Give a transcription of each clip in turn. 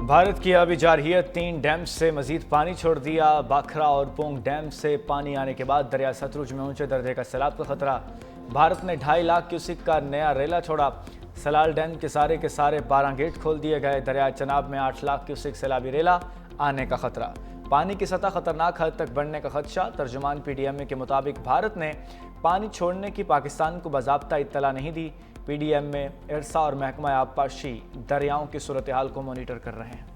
भारत की आबी जारहियत 3 डैम से मजीद पानी छोड़ दिया। बाखरा और पोंग डैम से पानी आने के बाद दरिया सतलुज में ऊंचे दर्जे का सैलाब का खतरा। भारत ने 2.5 लाख क्यूसिक का नया रेला छोड़ा। सलाल डैम के सारे 12 गेट खोल दिए गए। दरिया चनाब में 8 लाख क्यूसिक सैलाबी रेला आने का खतरा। पानी की सतह खतरनाक हद तक बढ़ने का खदशा। तर्जुमान PDMA के मुताबिक भारत ने पानी छोड़ने की पाकिस्तान को बाज़ाब्ता इत्तला नहीं दी। PDMA, इरसा और महकमा आबपाशी दरियाओं की सूरत हाल को मॉनिटर कर रहे हैं।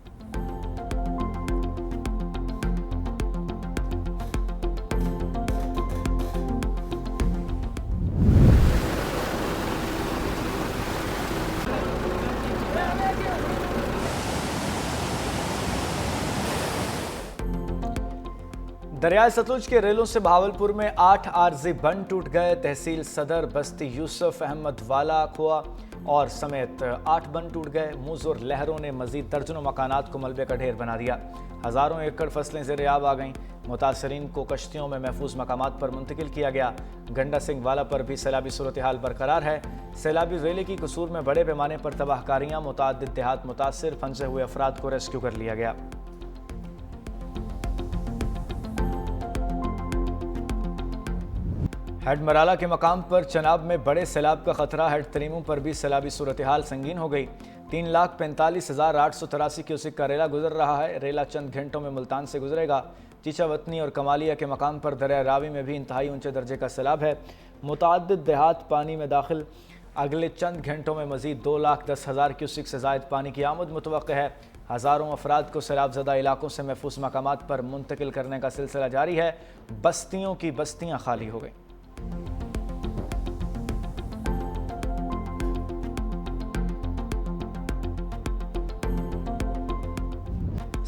दरियाए सतलुज के रेलों से बहावलपुर में 8 आरजी बंद टूट गए। तहसील सदर, बस्ती यूसुफ, अहमद वाला, खुआ और समेत 8 बंद टूट गए। मुज़र लहरों ने मजीद दर्जनों मकानात को मलबे का ढेर बना दिया। हज़ारों एकड़ फसलें ज़ेर-ए-आब आ गईं। मुतासरीन को कश्तियों में महफूज मकामात पर मुंतकिल किया गया। गंडा सिंह वाला पर भी सैलाबी सूरत हाल बरकरार है। सैलाबी रेले की कसूर में बड़े पैमाने पर तबाहकारियाँ, मुतअद्दिद देहात मुतासर, फंसे हुए अफराद को रेस्क्यू कर लिया गया। हेड मराला के मकाम पर चनाब में बड़े सैलाब का खतरा। हेड तरीमों पर भी सैलाबी सूरत हाल संगीन हो गई। 3,45,883 क्यूसिक का रेला गुजर रहा है। रेला चंद घंटों में मुल्तान से गुजरेगा। चीचा वतनी और कमालिया के मकाम पर दरिया रावी में भी इंतहाई ऊंचे दर्जे का सैलाब है। मुतअद्दिद देहात पानी में दाखिल। अगले चंद घंटों में मजीद 2,10,000 क्यूसिक से ज़ायद पानी की आमद मुतवक्के है। हज़ारों अफराद को सैलाब ज़दा इलाकों से महफूज मकामात पर मुंतकिल करने का सिलसिला जारी है। बस्तियों की बस्तियाँ खाली हो गई।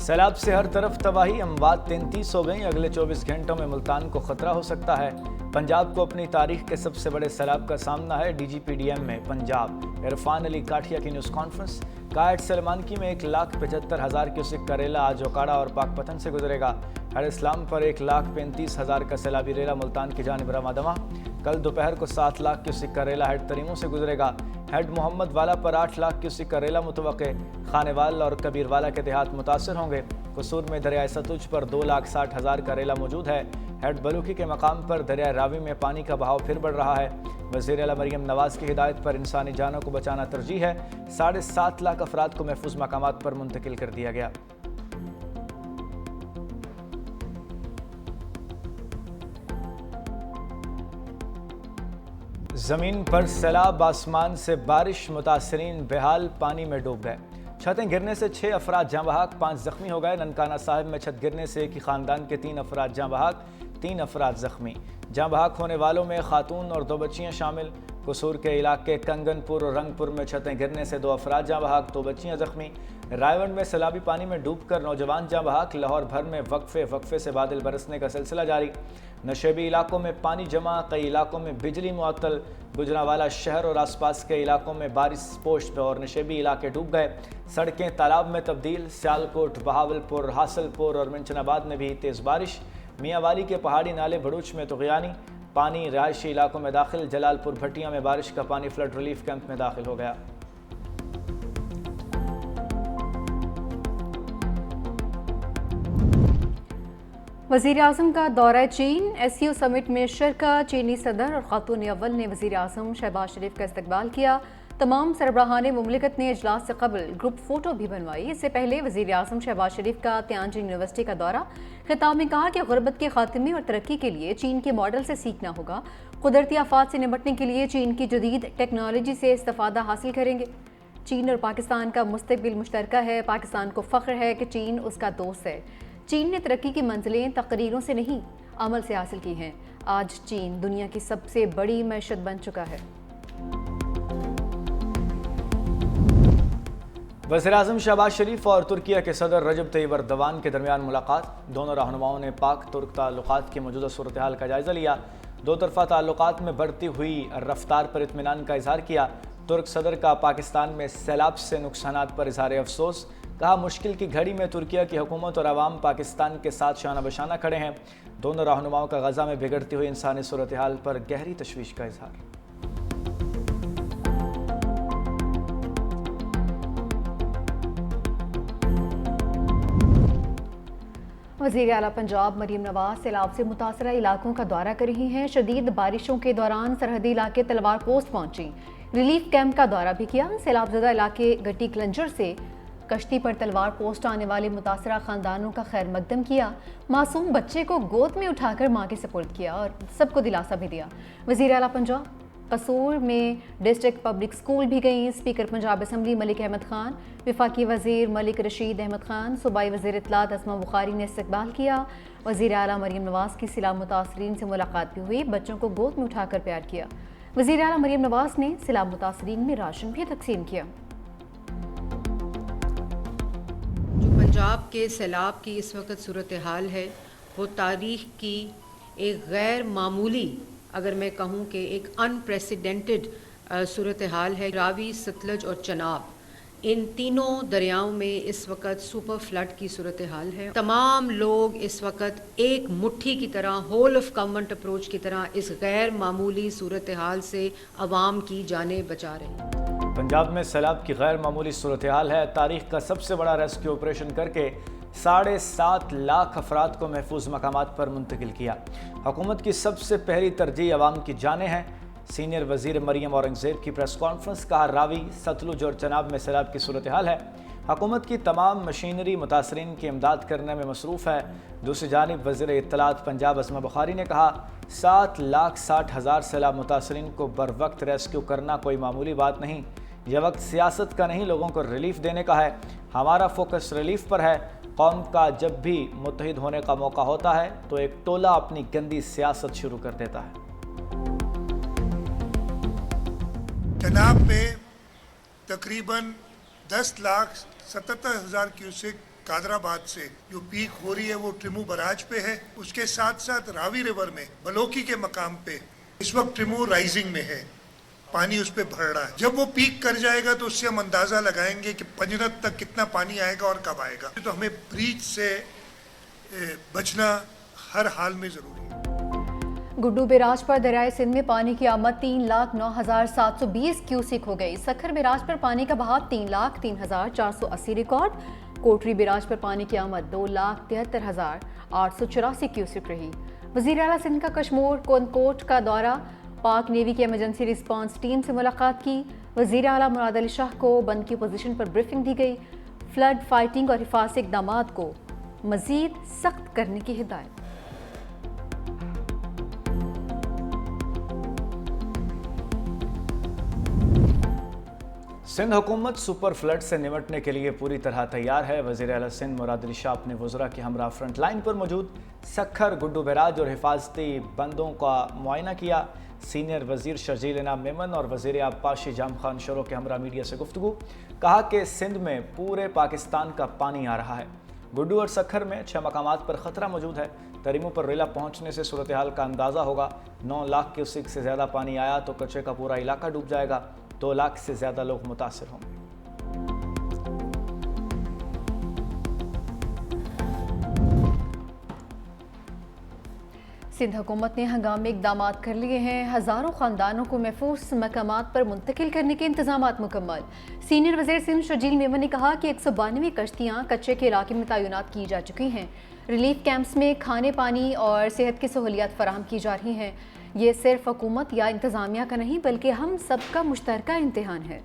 सैलाब से हर तरफ तबाही। अमवात 33 हो गई। अगले 24 घंटों में मुल्तान को खतरा हो सकता है। पंजाब को अपनी तारीख के सबसे बड़े सैलाब का सामना है। DGP DMA पंजाब इरफान अली काठिया की न्यूज़ कॉन्फ्रेंस। कायट सलमानकी में 1,75,000 क्यूसिक का रेला आज ओकाड़ा और पाकपतन से गुजरेगा। हेड इस्लाम पर 1,35,000 का सैलाबी रेला मुल्तान की जानिब रवादमा। कल दोपहर को 7 लाख क्यूसिक का रेला हेड तरीमों से गुजरेगा। हेड मोहम्मद वाला पर 8 लाख क्यूसिक का रेला मुतवक्के। खानेवाल और कबीरवाला के देहात मुतासर होंगे। कसूर में दरिया सतलुज पर 2,60,000 का रेला मौजूद है। हेड बलूकी के मकाम पर दरिया रावी में पानी का बहाव फिर बढ़ रहा है। वज़ीर आला मरियम नवाज की हिदायत पर इंसानी जानों को बचाना तरजीह है। 7.5 लाख अफराद को महफूज मकामात पर मुंतकिल कर दिया गया। जमीन पर सैलाब, आसमान से बारिश, मुतासरीन बेहाल पानी में डूब गए। छतें गिरने से 6 अफराद जाँ बहक, 5 जख्मी हो गए। ननकाना साहिब में छत गिरने से एक ही खानदान के 3 अफराद जाँ बहक, 3 अफराद जख्मी। जाँ बहक होने वालों में खातून और 2 बच्चियाँ शामिल। कसूर के इलाके कंगनपुर और रंगपुर में छतें गिरने से 2 अफराद जाँ बहक, 2 बच्चियाँ जख्मी। रायवंड में सैलाबी पानी में डूबकर नौजवान जाँ बहक। लाहौर भर में वक्फे से बादल बरसने का सिलसिला जारी। नशेबी इलाकों में पानी जमा, कई इलाकों में बिजली मुअत्तल। गुजरांवाला शहर और आसपास के इलाकों में बारिश पोस्ट और नशेबी इलाके डूब गए। सड़कें तालाब में तब्दील। सियालकोट, बहावलपुर, हासलपुर और मिंचनाबाद में भी तेज़ बारिश। मियांवाली के पहाड़ी नाले भड़ूच में तुग़यानी। पानी रिहायशी इलाकों में दाखिल। जलालपुर भट्टियां में बारिश का पानी फ्लड रिलीफ कैंप में दाखिल हो गया। वज़ीर आज़म का दौरा चीन। SCO समिट में शिरकत। चीनी सदर और खातून अव्वल ने वज़ीर आज़म शहबाज शरीफ का इस्तकबाल किया। तमाम सरबराहान मुमलिकत ने इजलास से कबल ग्रुप फ़ोटो भी बनवाई। इससे पहले वज़ीर आज़म शहबाज शरीफ का तियानजिन यूनिवर्सिटी का दौरा। खिताब में कहा कि गुर्बत के खात्मे और तरक्की के लिए चीन के मॉडल से सीखना होगा। कुदरती आफात से निपटने के लिए चीन की जदीद टेक्नोलॉजी से इस्तेफ़ादा हासिल करेंगे। चीन और पाकिस्तान का मुस्तक़बिल मुश्तरका है। पाकिस्तान को फ़ख्र है कि चीन उसका दोस्त है। चीन ने तरक्की की मंजिलें तकरीरों से नहीं, अमल से हासिल की हैं। आज चीन दुनिया की सबसे बड़ी मैशत बन चुका है। वज़ीर-ए-आज़म शहबाज शरीफ और तुर्किया के सदर रजब तय्यब एर्दोगान के दरमियान मुलाकात। दोनों रहनुमाओं ने पाक तुर्क ताल्लुकात की मौजूदा सूरत हाल का जायज़ा लिया। दो तरफ़ा ताल्लुकात में बढ़ती हुई रफ्तार पर इत्मीनान का इजहार किया। तुर्क सदर का पाकिस्तान में सैलाब से नुकसानात पर इजहार अफसोस। कहा, मुश्किल की घड़ी में तुर्किया की हुकूमत और अवाम पाकिस्तान के साथ शाना बशाना खड़े हैं। दोनों रहनुमाओं का गज़ा में बिगड़ती हुई इंसानी सूरत हाल पर गहरी तशवीश का इजहार। वज़ीर आला पंजाब मरीम नवाज सैलाब से मुतासरा इलाकों का दौरा कर रही हैं। शदीद बारिशों के दौरान सरहदी इलाके तलवार पोस्ट पहुंची, रिलीफ कैंप का दौरा भी किया। सैलाबजदा इलाके गट्टी क्लंजर से कश्ती पर तलवार पोस्ट आने वाले मुतासरा ख़ानदानों का खैर मकदम किया। मासूम बच्चे को गोद में उठाकर माँ के सपुर्द किया और सबको दिलासा भी दिया। वज़ीर आला पंजाब कसूर में डिस्ट्रिक्ट पब्लिक स्कूल भी गई। स्पीकर पंजाब असम्बली मलिक अहमद खान, वफाकी वज़ीर मलिक रशीद अहमद खान, सूबाई वज़ीर इत्तलात अस्मा बुखारी ने इस्तकबाल किया। वज़ीर आला मरीम नवाज की सिला मुतासरीन से मुलाकात भी हुई, बच्चों को गोद में उठाकर प्यार किया। वज़ीर आला मरीम नवाज ने सिला मुतासरीन में राशन भी तकसीम किया। जो पंजाब के सैलाब की इस वक्त सूरत हाल है वो तारीख़ की एक गैर मामूली, अगर मैं कहूँ कि एक अनप्रेसिडेंटेड सूरत हाल है। रावी, सतलज और चनाब, इन तीनों दरियाओं में इस वक्त सुपर फ्लड की सूरत हाल है। तमाम लोग इस वक्त एक मुट्ठी की तरह, होल ऑफ गवर्नमेंट अप्रोच की तरह इस गैर मामूली सूरत हाल से आवाम की जानें बचा रहे हैं। पंजाब में सैलाब की गैर मामूली सूरत हाल है। तारीख का सबसे बड़ा रेस्क्यू ऑपरेशन करके 7.5 लाख अफराद को महफूज मकामात पर मुंतकिल किया। हुकूमत की सबसे पहली तरजीह अवाम की जानें हैं। सीनियर वज़ीर मरियम औरंगज़ेब की प्रेस कॉन्फ्रेंस, कहा रावी, सतलुज और चनाब में सैलाब की सूरत हाल है। हुकूमत की तमाम मशीनरी मुतासरीन की इमदाद करने में मसरूफ़ है। दूसरी जानिब वज़ीर इत्तलात पंजाब अस्मा बुखारी ने कहा 7,60,000 सैलाब मुतासरीन को बर वक्त रेस्क्यू करना कोई मामूली बात नहीं। यह वक्त सियासत का नहीं, लोगों को रिलीफ देने का है। हमारा फोकस रिलीफ पर है। कौम का जब भी मुत्तहिद होने का मौका होता है तो एक टोला अपनी गंदी सियासत शुरू कर देता है। चनाब में तकरीबन 10,77,000 क्यूसेक कादराबाद से जो पीक हो रही है वो ट्रिमू बराज पे है। उसके साथ साथ रावी रिवर में बलोकी के मकाम पे इस वक्त ट्रिमू राइजिंग में है, पानी उस पर भर रहा है। जब वो पीक कर जाएगा तो उससे हम अंदाज़ा लगाएंगे कि पंजरत तक कितना पानी आएगा और कब आएगा। तो हमें ब्रीच से बचना हर हाल में ज़रूरी है। गुड्डू बैराज पर दरियाए सिंध में पानी की आमद 3,09,720 क्यूसिक हो गई। सखर बैराज पर पानी का बहाव 3,03,480 रिकॉर्ड। कोटरी बैराज पर पानी की आमद 2,73,884 क्यूसिक रही। वज़ीर आला सिंध का कश्मीर कोनकोट का दौरा, पाक नेवी की एमरजेंसी रिस्पांस टीम से मुलाकात की। वज़ीर आला मुराद अली शाह को बंद की पोजीशन पर ब्रीफिंग दी गई। फ्लड फाइटिंग और हिफाजती इक़दामात को मज़ीद सख्त करने की हिदायत। सिंध हुकूमत सुपर फ्लड से निपटने के लिए पूरी तरह तैयार है। वज़ीर आला सिंध मुराद अली शाह अपने वज़रा के हमरा फ्रंट लाइन पर मौजूद सखर, गुड्डू बैराज और हिफाजती बंदों का मुआयना किया। सीनियर वज़ीर शर्जील इनाम मेमन और वज़ीर आब पाशी जाम खान शरो के हमरा मीडिया से गुफ्तगू, कहा कि सिंध में पूरे पाकिस्तान का पानी आ रहा है। गुड्डू और सखर में 6 मकामात पर ख़तरा मौजूद है। तरीमू पर रेला पहुँचने से सूरत हाल का अंदाज़ा होगा। 9 लाख क्यूसेक से ज़्यादा पानी आया तो कच्चे का पूरा इलाका डूब जाएगा। 2 लाख से ज़्यादा लोग मुतासिर होंगे। सिंध हुकूमत ने हंगामी इक़दाम कर लिए हैं। हज़ारों ख़ानदानों को महफूज मकामात पर मुंतकिल करने के इंतजामात मुकम्मल। सीनियर वज़ीर सिंध शर्जील मेमन ने कहा कि 192 कश्तियाँ कच्चे के इलाके में तैनात की जा चुकी हैं। रिलीफ कैंप्स में खाने, पानी और सेहत की सहूलियात फराहम की जा रही हैं। ये सिर्फ हुकूमत या इंतज़ामिया का नहीं बल्कि हम सबका मुश्तरका इम्तिहान है।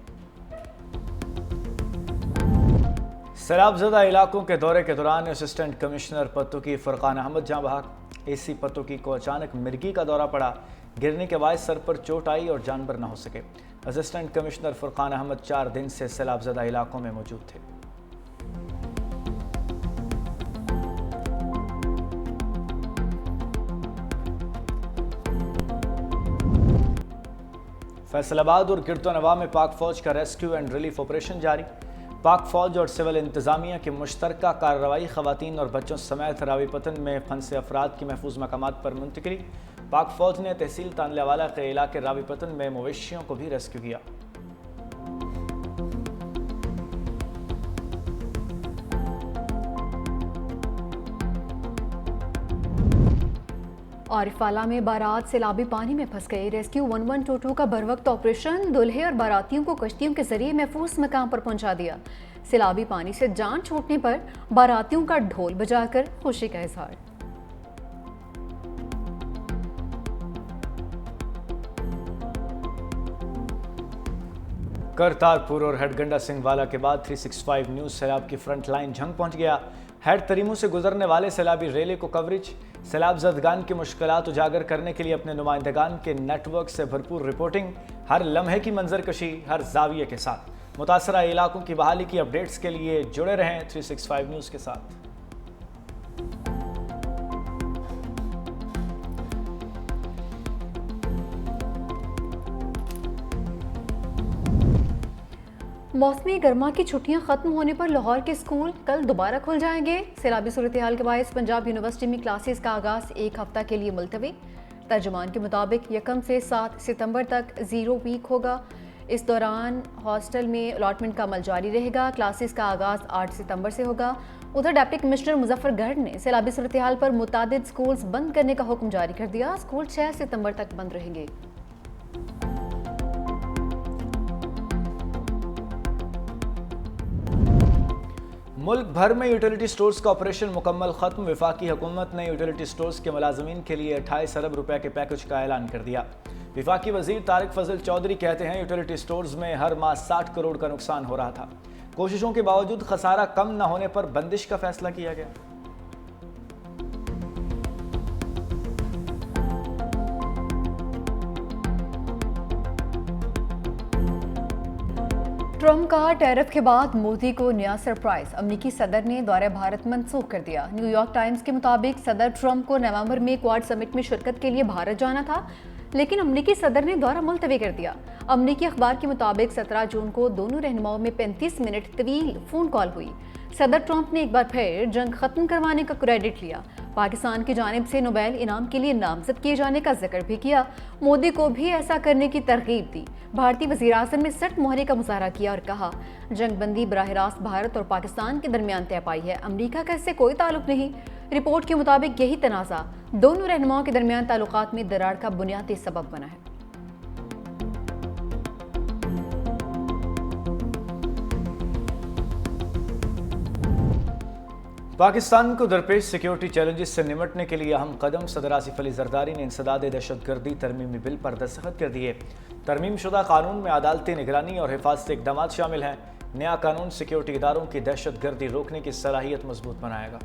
सैलाबज़दा इलाकों के दौरे के दौरान असिस्टेंट कमिश्नर पत्तुकी फुरकान अहमद जाँ बहक, एसी पत्तुकी को अचानक मिर्गी का दौरा पड़ा। गिरने के बाद सर पर चोट आई और जानवर न हो सके। असिस्टेंट कमिश्नर फुरकान अहमद 4 दिन से सैलाबज़दा इलाकों में मौजूद थे। फैसलाबाद और गिरदोनवा में पाक फौज का रेस्क्यू एंड रिलीफ ऑपरेशन जारी। पाक फौज और सिविल इंतजामिया की मुश्तरका कार्रवाई, खवातीन और बच्चों समेत रावीपतन में फंसे अफराद की महफूज मकामात पर मुंतकिली। पाक फौज ने तहसील तानलेवाला के इलाके रावीपतन में मवेशियों को भी रेस्क्यू किया। आरिफाला में बारात सैलाबी पानी में फंस गए। रेस्क्यू 1122 का बरवक्त ऑपरेशन दुल्हे और बारातियों को कश्तियों के जरिए महफूज मकाम पर पहुंचा दिया। سیلابی پانی سے جان چھوٹنے پر باراتیوں کا ڈھول بجا کر خوشی کا اظہار۔ کرتارپور اور ہیڈ گنڈا سنگھ والا کے بعد 365 نیوز سیلاب کی فرنٹ لائن جھنگ پہنچ گیا۔ ہیڈ تریمو سے گزرنے والے سیلابی ریلے کو کوریج، سیلاب زدگان کی مشکلات اجاگر کرنے کے لیے اپنے نمائندگان کے نیٹ ورک سے بھرپور رپورٹنگ، ہر لمحے کی منظر کشی ہر زاویے کے ساتھ۔ متاثرہ علاقوں کی بحالی کی اپڈیٹس کے لیے جڑے رہیں 365 نیوز کے ساتھ۔ موسمی گرما کی چھٹیاں ختم ہونے پر لاہور کے اسکول کل دوبارہ کھل جائیں گے۔ سیلابی صورتحال کے باعث پنجاب یونیورسٹی میں کلاسز کا آغاز ایک ہفتہ کے لیے ملتوی۔ ترجمان کے مطابق 1 سے 7 ستمبر تک 0 ویک ہوگا۔ اس دوران ہاسٹل میں الاٹمنٹ کا عمل جاری رہے گا۔ کلاسز کا آغاز 8 ستمبر سے ہوگا۔ ادھر ڈپٹی کمشنر مظفر گڑھ نے سیلابی صورتحال پر متعدد سکولز بند کرنے کا حکم جاری کر دیا۔ سکول 6 ستمبر تک بند رہیں گے۔ ملک بھر میں یوٹیلیٹی سٹورز کا آپریشن مکمل ختم۔ وفاقی حکومت نے یوٹیلیٹی سٹورز کے ملازمین کے لیے 28 ارب روپے کے پیکج کا اعلان کر دیا۔ وفاقی وزیر طارق فضل چودھری کہتے ہیں یوٹیلیٹی سٹورز میں ہر ماہ 60 کروڑ کا نقصان ہو رہا تھا۔ کوششوں کے باوجود خسارہ کم نہ ہونے پر بندش کا فیصلہ کیا گیا۔ ٹرمپ کا ٹیرف کے بعد مودی کو نیا سرپرائز، امریکی صدر نے دورہ بھارت منسوخ کر دیا۔ نیو یارک ٹائمز کے مطابق صدر ٹرمپ کو نومبر میں کواد سمٹ میں شرکت کے لیے بھارت جانا تھا، لیکن امریکی صدر نے دورہ ملتوی کر دیا۔ امریکی اخبار کے مطابق 17 جون کو دونوں رہنماؤں میں 35 منٹ طویل فون کال ہوئی۔ صدر ٹرمپ نے ایک بار پھر جنگ ختم کروانے کا کریڈٹ لیا، پاکستان کی جانب سے نوبیل انعام کے لیے نامزد کیے جانے کا ذکر بھی کیا، مودی کو بھی ایسا کرنے کی ترغیب دی۔ بھارتی وزیراعظم نے سخت مہرے کا مظاہرہ کیا اور کہا جنگ بندی براہ راست بھارت اور پاکستان کے درمیان طے پائی ہے، امریکہ کا اس سے کوئی تعلق نہیں۔ رپورٹ کے مطابق یہی تنازع دونوں رہنماؤں کے درمیان تعلقات میں دراڑ کا بنیادی سبب بنا ہے۔ پاکستان کو درپیش سیکیورٹی چیلنجز سے نمٹنے کے لیے اہم قدم، صدر آصف علی زرداری نے انسداد دہشت گردی ترمیمی بل پر دستخط کر دیے۔ ترمیم شدہ قانون میں عدالتی نگرانی اور حفاظتی اقدامات شامل ہیں۔ نیا قانون سیکیورٹی اداروں کی دہشت گردی روکنے کی صلاحیت مضبوط بنائے گا۔